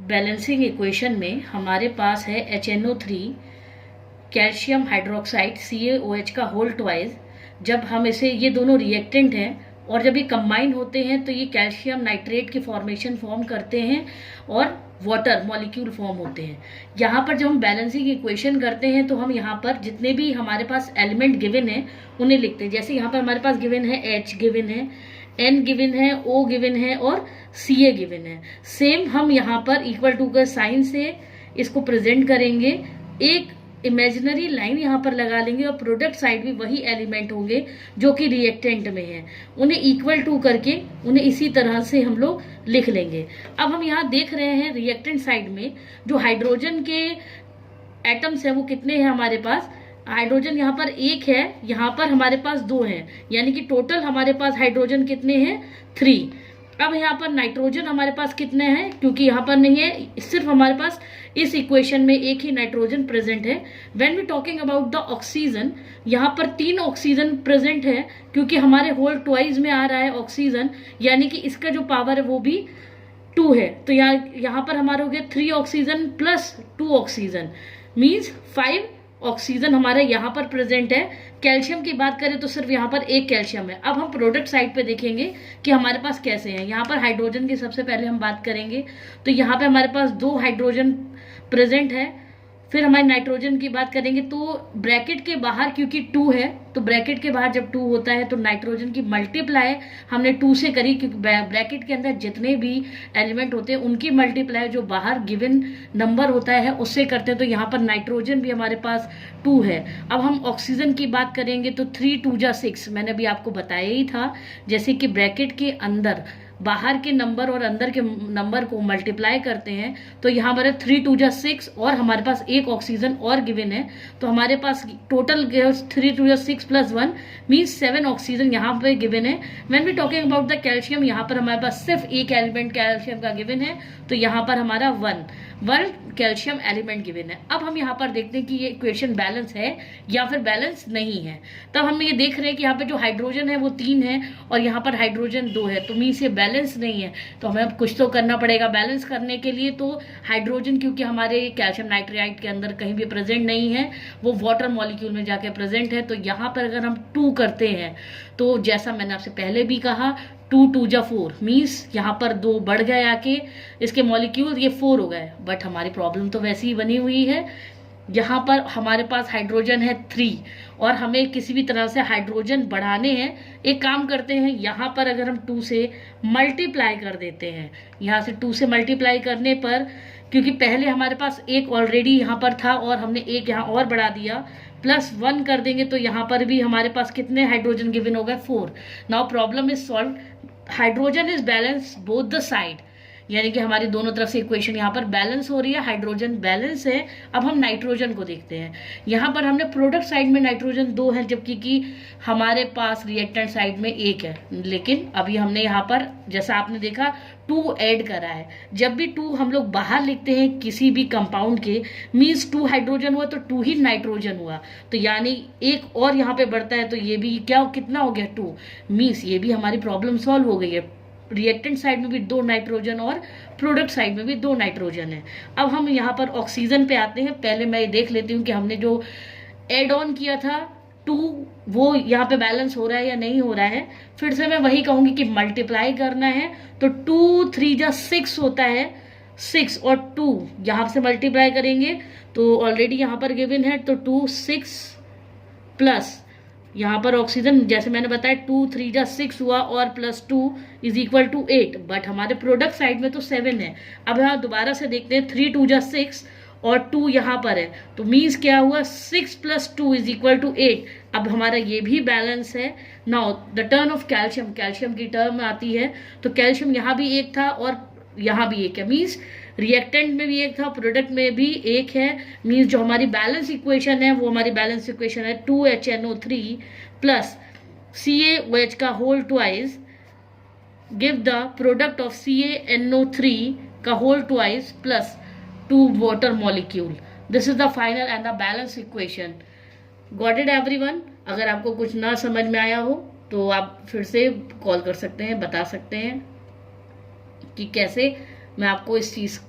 Balancing equation में हमारे पास है HNO3 कैल्शियम हाइड्रोक्साइड CaOH का होल ट्वाइस। जब हम इसे, ये दोनों रिएक्टेंट हैं और जब ये कंबाइन होते हैं तो ये कैल्शियम नाइट्रेट की फॉर्मेशन फॉर्म करते हैं और वाटर मॉलिक्यूल फॉर्म होते हैं। यहाँ पर जब हम बैलेंसिंग इक्वेशन करते हैं तो हम यहाँ पर जितने भी हमारे पास एलिमेंट गिवन है उन्हें लिखते हैं। जैसे यहाँ पर हमारे पास गिवन है H गिवन है, N गिवन है, O गिवन है और Ca गिवन है। सेम हम यहाँ पर इक्वल टू का साइन से इसको प्रेजेंट करेंगे, एक इमेजिनरी लाइन यहाँ पर लगा लेंगे और प्रोडक्ट साइड भी वही एलिमेंट होंगे जो कि रिएक्टेंट में हैं, उन्हें इक्वल टू करके उन्हें इसी तरह से हम लोग लिख लेंगे। अब हम यहाँ देख रहे हैं रिएक्टेंट साइड में जो हाइड्रोजन के एटम्स हैं वो कितने हैं हमारे पास। हाइड्रोजन यहाँ पर एक है, यहाँ पर हमारे पास दो हैं, यानी कि टोटल हमारे पास हाइड्रोजन कितने हैं 3। अब यहाँ पर नाइट्रोजन हमारे पास कितने हैं, क्योंकि यहाँ पर नहीं है, सिर्फ हमारे पास इस इक्वेशन में एक ही नाइट्रोजन प्रेजेंट है। When we talking about the oxygen, यहाँ पर 3 ऑक्सीजन प्रेजेंट है क्योंकि हमारे होल ट्वाइस में आ रहा है ऑक्सीजन, यानी कि इसका जो पावर है वो भी 2 है। तो यहाँ पर हमारा हो गया 3 oxygen plus 2 oxygen means 5 oxygen हमारे यहाँ पर प्रेजेंट है। कैल्शियम की बात करें तो सिर्फ यहाँ पर एक कैल्शियम है। अब हम प्रोडक्ट साइड पे देखेंगे कि हमारे पास कैसे हैं। यहाँ पर हाइड्रोजन की सबसे पहले हम बात करेंगे तो यहाँ पे हमारे पास 2 हाइड्रोजन प्रेजेंट है। फिर हमारे नाइट्रोजन की बात करेंगे तो ब्रैकेट के बाहर क्योंकि 2 है तो ब्रैकेट के बाहर जब 2 होता है तो नाइट्रोजन की मल्टीप्लाई हमने 2 से करी, क्योंकि ब्रैकेट के अंदर जितने भी एलिमेंट होते हैं उनकी मल्टीप्लाई जो बाहर गिवन नंबर होता है उससे करते हैं। तो यहाँ पर नाइट्रोजन भी हमारे पास 2 है। अब हम ऑक्सीजन की बात करेंगे तो 3 2 जा 6, मैंने अभी आपको बताया ही था। जैसे कि ब्रैकेट के अंदर बाहर के नंबर और अंदर के नंबर को मल्टीप्लाई करते हैं तो यहाँ पर 3 2 जा 6 और हमारे पास एक ऑक्सीजन और गिवन है, तो हमारे पास टोटल 3 2 जा 6 प्लस 1 मीन्स 7 ऑक्सीजन यहाँ पे गिवन है। When we talking about the calcium, यहाँ पर हमारे पास सिर्फ एक एलिमेंट कैल्शियम का गिवन है, तो यहाँ पर हमारा 1 कैल्शियम एलिमेंट गिवन है। अब हम यहाँ पर देखते हैं कि ये इक्वेशन बैलेंस है या फिर बैलेंस नहीं है। तब हम ये देख रहे हैं कि यहाँ पे जो हाइड्रोजन है वो 3 है और यहाँ पर हाइड्रोजन 2 है, तो मीन्स ये बैलेंस नहीं है। तो हमें अब कुछ तो करना पड़ेगा बैलेंस करने के लिए। तो हाइड्रोजन क्योंकि हमारे कैल्शियम नाइट्राइड के अंदर कहीं भी प्रेजेंट नहीं है, वो वाटर मॉलिक्यूल में जाके प्रेजेंट है, तो यहाँ पर अगर हम 2 करते हैं तो जैसा मैंने आपसे पहले भी कहा 2 2 जा 4 मीन्स यहाँ पर 2 बढ़ गए आके इसके मॉलिक्यूल, ये 4 हो गए। बट हमारी प्रॉब्लम तो वैसी ही बनी हुई है। यहाँ पर हमारे पास हाइड्रोजन है 3 और हमें किसी भी तरह से हाइड्रोजन बढ़ाने हैं। एक काम करते हैं, यहाँ पर अगर हम 2 से मल्टीप्लाई कर देते हैं, यहाँ से 2 से मल्टीप्लाई करने पर, क्योंकि पहले हमारे पास एक ऑलरेडी यहाँ पर था और हमने एक यहाँ और बढ़ा दिया, प्लस 1 कर देंगे तो यहाँ पर भी हमारे पास कितने हाइड्रोजन गिवन हो गए 4। Now problem is solve, hydrogen is balance both the side, यानी कि हमारी दोनों तरफ से इक्वेशन यहाँ पर बैलेंस हो रही है, हाइड्रोजन बैलेंस है। अब हम नाइट्रोजन को देखते हैं। यहाँ पर हमने प्रोडक्ट साइड में नाइट्रोजन 2 है जबकि कि हमारे पास रिएक्टेंट साइड में 1 है, लेकिन अभी हमने यहाँ पर जैसा आपने देखा 2 ऐड करा है। जब भी 2 हम लोग बाहर लिखते हैं किसी भी कंपाउंड के, मीन्स 2 हाइड्रोजन हुआ तो 2 ही नाइट्रोजन हुआ, तो यानी एक और यहाँ पे बढ़ता है तो ये भी क्या कितना हो गया 2, मीन्स ये भी हमारी प्रॉब्लम सॉल्व हो गई है। रिएक्टेंट साइड में भी 2 नाइट्रोजन और प्रोडक्ट साइड में भी 2 नाइट्रोजन है। अब हम यहाँ पर ऑक्सीजन पे आते हैं। पहले मैं ये देख लेती हूँ कि हमने जो एड ऑन किया था 2 वो यहाँ पे बैलेंस हो रहा है या नहीं हो रहा है। फिर से मैं वही कहूँगी कि मल्टीप्लाई करना है तो 2 3 जा 6 होता है, 6 और 2 यहाँ से मल्टीप्लाई करेंगे तो ऑलरेडी यहाँ पर गिवन है, तो 2 6 प्लस यहाँ पर ऑक्सीजन जैसे मैंने बताया 2 3 जा 6 हुआ और plus 2 is equal to 8, but हमारे प्रोडक्ट साइड में तो 7 है। अब यहाँ दोबारा से देखते हैं 3 2 जा 6 और 2 यहाँ पर है, तो मीन्स क्या हुआ 6 प्लस 2 इज इक्वल टू 8। अब हमारा ये भी बैलेंस है। Now the turn off calcium, calcium की टर्म आती है तो कैल्शियम यहाँ भी 1 था और यहाँ भी 1 है, मीन्स रिएक्टेंट में भी 1 था, प्रोडक्ट में भी 1 है। मीन्स जो हमारी बैलेंस इक्वेशन है वो हमारी बैलेंस इक्वेशन है 2HNO3 प्लस CaOH का whole twice give the product of CaNO3 का whole twice plus 2 water molecule. This is the final and the balance equation. Got it everyone? अगर आपको कुछ ना समझ में आया हो तो आप फिर से कॉल कर सकते हैं, बता सकते हैं कि कैसे मैं आपको इस चीज़